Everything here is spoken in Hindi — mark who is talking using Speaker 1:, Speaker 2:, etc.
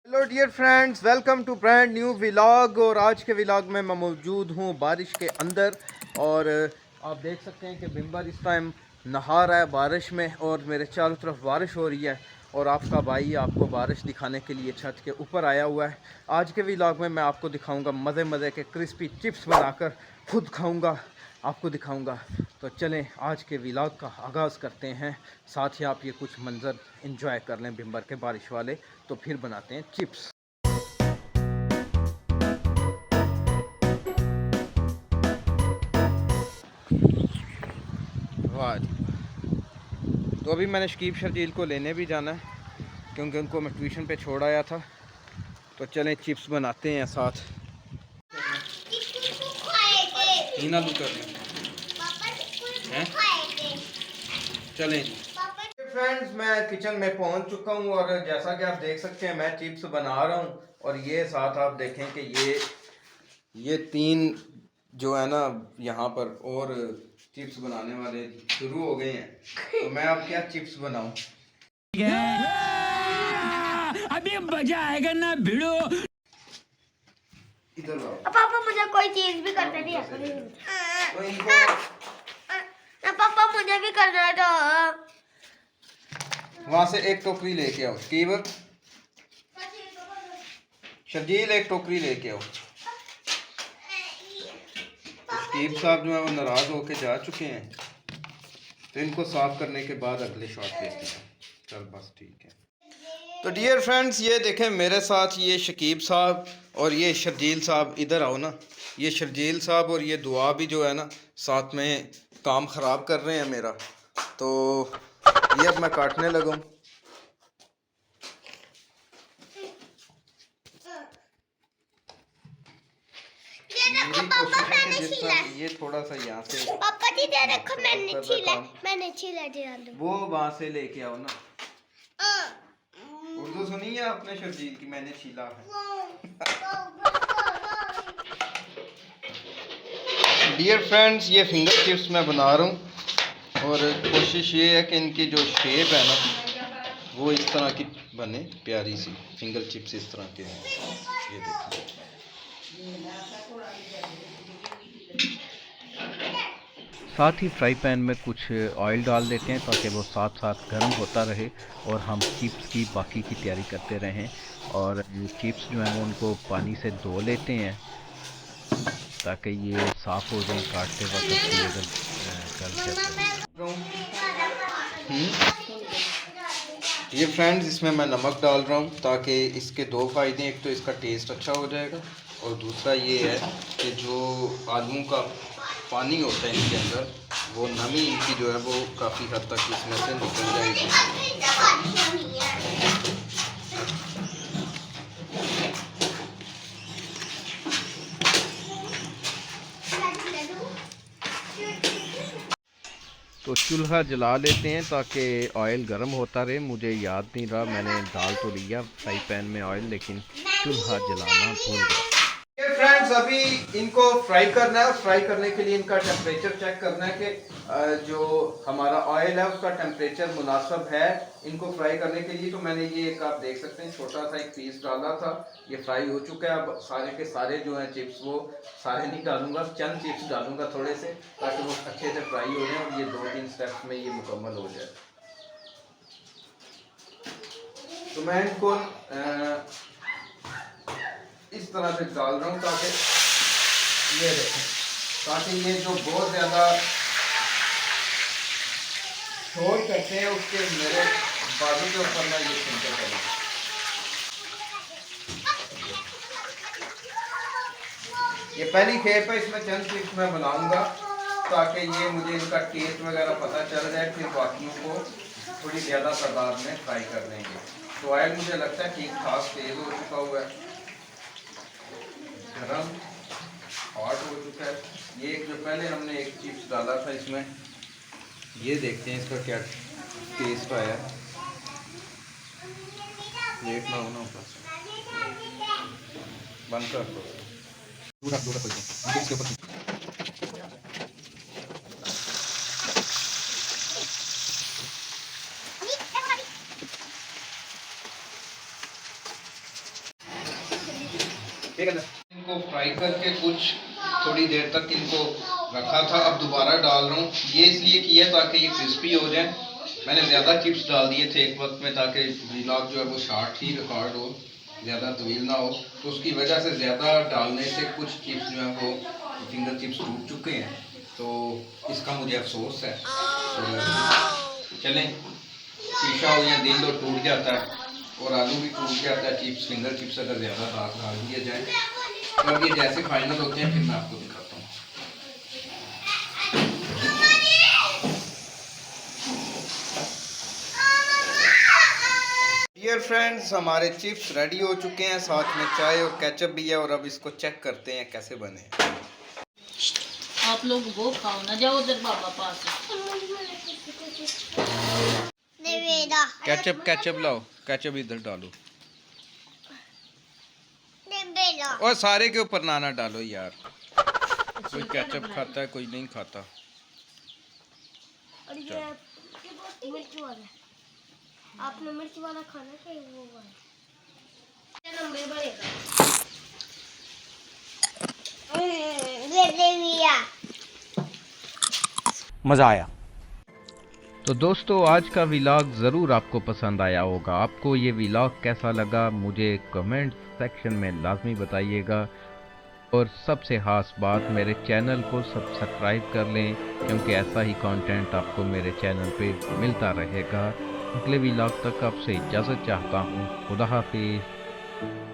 Speaker 1: Hello dear friends, welcome to brand new vlog. और आज के व्लॉग में मैं मौजूद हूँ बारिश के अंदर। और आप देख सकते हैं कि बिम्बर इस टाइम नहा रहा है बारिश में और मेरे चारों तरफ बारिश हो रही है। और आपका भाई आपको बारिश दिखाने के लिए छत के ऊपर आया हुआ है। आज के व्लॉग में मैं आपको दिखाऊंगा मज़े मज़े के क्रिस्पी चिप्स बनाकर खुद खाऊंगा, आपको दिखाऊंगा। तो चलें आज के व्लॉग का आगाज़ करते हैं। साथ ही आप ये कुछ मंज़र इंजॉय कर लें बिम्बर के बारिश वाले। तो फिर बनाते हैं चिप्स। वाह जी। तो अभी मैंने शकीब शर्जील को लेने भी जाना है क्योंकि उनको मैं ट्यूशन पे छोड़ आया था। तो चलें चिप्स बनाते हैं साथ। इन आलू कर हैं, चलें जी। फ्रेंड्स, मैं किचन में पहुंच चुका हूं और जैसा कि आप देख सकते हैं मैं चिप्स बना रहा हूं। और ये साथ आप देखें कि ये तीन जो है ना यहाँ पर और चिप्स बनाने वाले शुरू हो गए हैं। तो मैं अब क्या चिप्स बनाऊं। अभी मजा आएगा ना भिड़ो। इधर
Speaker 2: पापा मुझे कोई चीज भी करने नहीं आती।
Speaker 1: तो इनको
Speaker 2: पापा मुझे भी करना है तो
Speaker 1: वहां से एक टोकरी लेके आओ। कीवर शर्जील एक टोकरी लेके आओ। शकीब साहब जो है वो नाराज होके जा चुके हैं, तो इनको साफ करने के बाद अगले शॉट देखते हैं। चल बस ठीक है। तो डियर फ्रेंड्स, ये देखें मेरे साथ ये शकीब साहब और ये शर्जील साहब। इधर आओ ना। ये शर्जील साहब और ये दुआ भी जो है ना साथ में काम ख़राब कर रहे हैं मेरा। तो ये अब मैं काटने लगूँ। मेरी कोशिश है कि जिस तरह ये थोड़ा सा यहाँ से
Speaker 2: पापा जी दे रखो, मैंने छीला
Speaker 1: वो वहाँ से लेके आओ ना। उर्दू सुनी है आपने शर्जील की? मैंने छीला है। डियर फ्रेंड्स, ये फिंगर चिप्स मैं बना रहा हूँ और कोशिश ये है कि इनकी जो शेप है ना वो इस तरह की बने, प्यारी सी फिंगर चिप्स इस तरह के हैं। ये देखिए। साथ ही फ्राई पैन में कुछ ऑयल डाल देते हैं ताकि वो साथ साथ गर्म होता रहे और हम चिप्स की बाकी की तैयारी करते रहें। और ये चिप्स जो हैं वो उनको पानी से धो लेते हैं ताकि ये साफ़ हो जाएं काटते वक्त भी अगर गल जाते हैं। ये फ्रेंड्स, इसमें मैं नमक डाल रहा हूँ ताकि इसके दो फ़ायदे। एक तो इसका टेस्ट अच्छा हो जाएगा और दूसरा ये है कि जो आलू का पानी होता है इनके अंदर, वो नमी इनकी जो है वो काफ़ी हद तक इसमें से निकल जाएगी। तो चूल्हा जला लेते हैं ताकि ऑयल गर्म होता रहे। मुझे याद नहीं रहा, मैंने डाल तो लिया फ्राई पैन में ऑयल, लेकिन चूल्हा जलाना भूल गया। फ्रेंड्स, अभी इनको फ्राई करना है। फ्राई करने के लिए इनका टेम्परेचर चेक करना है कि जो हमारा ऑयल है उसका टेम्परेचर मुनासिब है इनको फ्राई करने के लिए। तो मैंने ये एक, आप देख सकते हैं, छोटा सा एक पीस डाला था। ये फ्राई हो चुका है। अब सारे के सारे जो हैं चिप्स वो सारे नहीं डालूंगा, चंद चिप्स डालूंगा थोड़े से, ताकि वो अच्छे से फ्राई हो जाए और ये 2-3 स्टेप्स में ये मुकम्मल हो जाए। तो मैं इनको इस तरह से डाल रहा हूँ ताकि ये देखें, ताकि ये जो बहुत ज़्यादा शोर करते हैं उसके मेरे बाजू के ऊपर मैं ये सुनते करूँ। ये पहली खेप है, इसमें चंद चिप्स मैं बनाऊंगा ताकि ये मुझे इनका टेस्ट वगैरह पता चल जाए। फिर बाकियों को थोड़ी ज़्यादा तादाद में फ्राई कर लेंगे। तो ऑयल मुझे लगता है ठीक ठाक तेज़ हो चुका हुआ है, गरम हॉट हो चुका है। ये जो पहले हमने एक चिप्स डाला था इसमें, ये देखते हैं इसका क्या टेस्ट आया। लेट ना होना ऊपर बंद कर दो। ठीक है ना। इनको फ्राई करके कुछ थोड़ी देर तक इनको रखा था, अब दोबारा डाल रहा हूँ। ये इसलिए किया ताकि ये क्रिस्पी हो जाए। मैंने ज़्यादा चिप्स डाल दिए थे एक वक्त में ताकि व्लॉग जो है वो शॉर्ट ही रिकॉर्ड हो, ज़्यादा तवील ना हो। तो उसकी वजह से ज़्यादा डालने से कुछ चिप्स जो है वो फिंगर चिप्स टूट चुके हैं, तो इसका मुझे अफसोस है। तो चलें, शीशा हो या दिल तो टूट जाता है और आलू भी टूट जाता है। चिप्स फिंगर चिप्स अगर ज़्यादा डाल दिया जाए। तो अब ये जैसे फाइनल होते हैं फिर मैं आपको दिखाता हूँ। डियर फ्रेंड्स, हमारे चिप्स रेडी हो चुके हैं, साथ में चाय और केचप भी है। और अब इसको चेक करते हैं कैसे बने।
Speaker 3: आप लोग वो खाओ ना, जाओ उधर बाबा पास।
Speaker 1: केचप केचप लाओ, केचप इधर डालो। और सारे के ऊपर नाना डालो यार। कोई केचप खाता है, कोई नहीं खाता।
Speaker 2: और ये मिर्च वाला, आपने मिर्च वाला खाना चाहिए वो वाला। ये नंबर बढ़ेगा। ये देविया
Speaker 1: मज़ा आया। तो दोस्तों, आज का व्लॉग ज़रूर आपको पसंद आया होगा। आपको ये व्लॉग कैसा लगा मुझे कमेंट सेक्शन में लाजमी बताइएगा। और सबसे ख़ास बात, मेरे चैनल को सब्सक्राइब कर लें, क्योंकि ऐसा ही कंटेंट आपको मेरे चैनल पे मिलता रहेगा। अगले व्लॉग तक आपसे इजाज़त चाहता हूँ। खुदा हाफिज़।